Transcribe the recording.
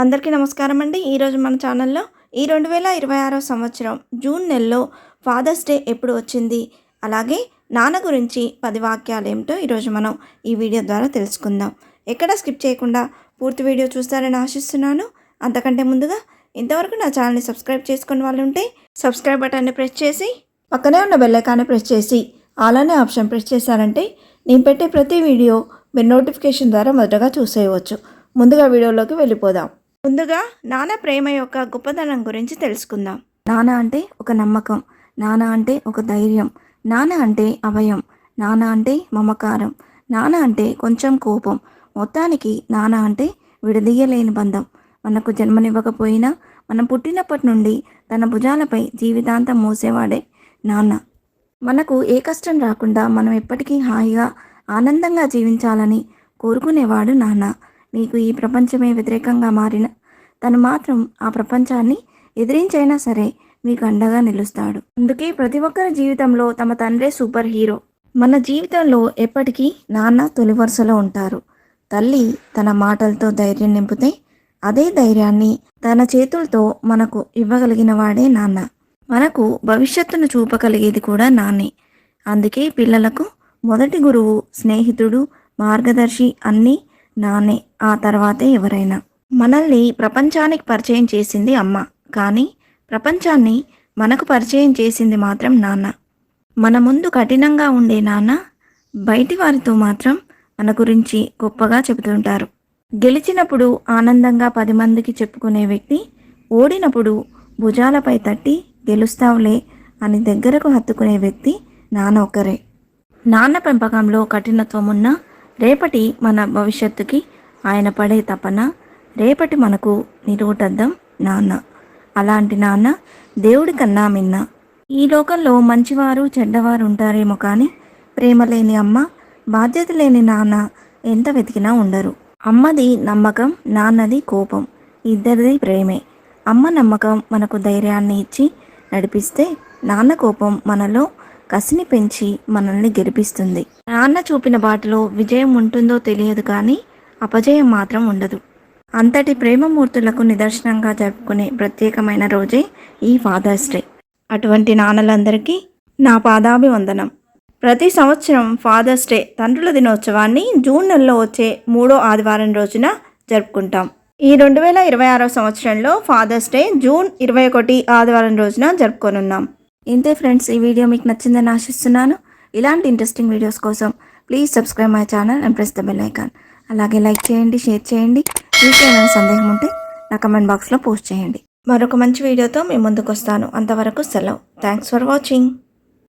అందరికీ నమస్కారం అండి. ఈరోజు మన ఛానల్లో ఈ 2026 సంవత్సరం జూన్ నెలలో ఫాదర్స్ డే ఎప్పుడు వచ్చింది, అలాగే నాన్న గురించి 10 వాక్యాలు ఏమిటో ఈరోజు మనం ఈ వీడియో ద్వారా తెలుసుకుందాం. ఎక్కడ స్కిప్ చేయకుండా పూర్తి వీడియో చూస్తారని ఆశిస్తున్నాను. అంతకంటే ముందుగా ఇంతవరకు నా ఛానల్ని సబ్స్క్రైబ్ చేసుకున్న వాళ్ళు ఉంటే సబ్స్క్రైబ్ బటన్ని ప్రెస్ చేసి పక్కనే ఉన్న బెల్ ఐకాన్ని ప్రెస్ చేసి ఆల్ అనే ఆప్షన్ ప్రెస్ చేశారంటే నేను పెట్టే ప్రతి వీడియో మీరు నోటిఫికేషన్ ద్వారా మొదటగా చూసేయవచ్చు. ముందుగా వీడియోలోకి వెళ్ళిపోదాం. ముందుగా నాన్న ప్రేమ యొక్క గొప్పదనం గురించి తెలుసుకుందాం. నాన్న అంటే ఒక నమ్మకం, నాన్న అంటే ఒక ధైర్యం, నాన్న అంటే అభయం, నాన్న అంటే మమకారం, నాన్న అంటే కొంచెం కోపం. మొత్తానికి నాన్న అంటే విడదీయలేని బంధం. మనకు జన్మనివ్వకపోయినా మనం పుట్టినప్పటి నుండి తన భుజాలపై జీవితాంతం మోసేవాడే నాన్న. మనకు ఏ కష్టం రాకుండా మనం ఎప్పటికీ హాయిగా ఆనందంగా జీవించాలని కోరుకునేవాడు నాన్న. నీకు ఈ ప్రపంచమే వ్యతిరేకంగా మారిన తను మాత్రం ఆ ప్రపంచాన్ని ఎదిరించైనా సరే మీకు అండగా నిలుస్తాడు. అందుకే ప్రతి ఒక్కరి జీవితంలో తమ తండ్రే సూపర్ హీరో. మన జీవితంలో ఎప్పటికీ నాన్న తొలి వరుసలో ఉంటారు. తల్లి తన మాటలతో ధైర్యం నింపితే అదే ధైర్యాన్ని తన చేతులతో మనకు ఇవ్వగలిగిన వాడే నాన్న. మనకు భవిష్యత్తును చూపగలిగేది కూడా నాన్నే. అందుకే పిల్లలకు మొదటి గురువు, స్నేహితుడు, మార్గదర్శి అన్నీ నాన్నే, ఆ తర్వాతే ఎవరైనా. మనల్ని ప్రపంచానికి పరిచయం చేసింది అమ్మ, కానీ ప్రపంచాన్ని మనకు పరిచయం చేసింది మాత్రం నాన్న. మన ముందు కఠినంగా ఉండే నాన్న బయటి వారితో మాత్రం మన గురించి గొప్పగా చెబుతుంటారు. గెలిచినప్పుడు ఆనందంగా 10 మందికి చెప్పుకునే వ్యక్తి, ఓడినప్పుడు భుజాలపై తట్టి గెలుస్తావులే అని దగ్గరకు హత్తుకునే వ్యక్తి నాన్న ఒక్కరే. నాన్న పెంపకంలో కఠినత్వం ఉన్న రేపటి మన భవిష్యత్తుకి ఆయన పడే తపన, రేపటి మనకు నిరోధద్దం నాన్న. అలాంటి నాన్న దేవుడి కన్నా మిన్న. ఈ లోకంలో మంచివారు చెడ్డవారు ఉంటారేమో కానీ ప్రేమ లేని అమ్మ, బాధ్యత లేని నాన్న ఎంత వెతికినా ఉండరు. అమ్మది నమ్మకం, నాన్నది కోపం, ఇద్దరిది ప్రేమే. అమ్మ నమ్మకం మనకు ధైర్యాన్ని ఇచ్చి నడిపిస్తే, నాన్న కోపం మనలో కసిని పెంచి మనల్ని గెలిపిస్తుంది. నాన్న చూపిన బాటలో విజయం ఉంటుందో తెలియదు కానీ అపజయం మాత్రం ఉండదు. అంతటి ప్రేమమూర్తులకు నిదర్శనంగా జరుపుకునే ప్రత్యేకమైన రోజే ఈ ఫాదర్స్ డే. అటువంటి నాన్నలందరికీ నా పాదాభివందనం. ప్రతి సంవత్సరం ఫాదర్స్ డే తండ్రుల దినోత్సవాన్ని జూన్ నెలలో వచ్చే 3వ ఆదివారం రోజున జరుపుకుంటాం. ఈ 2026 సంవత్సరంలో ఫాదర్స్ డే జూన్ 21 ఆదివారం రోజున జరుపుకోనున్నాం. ఇంతే ఫ్రెండ్స్, ఈ వీడియో మీకు నచ్చిందని ఆశిస్తున్నాను. ఇలాంటి ఇంట్రెస్టింగ్ వీడియోస్ కోసం please subscribe my channel and press the bell icon. అలాగే లైక్ చేయండి, షేర్ చేయండి. మీకు ఏమైనా సందేహం ఉంటే నా కమెంట్ బాక్స్లో పోస్ట్ చేయండి. మరొక మంచి వీడియోతో మీ ముందుకు వస్తాను. అంతవరకు సెలవు. Thanks for watching.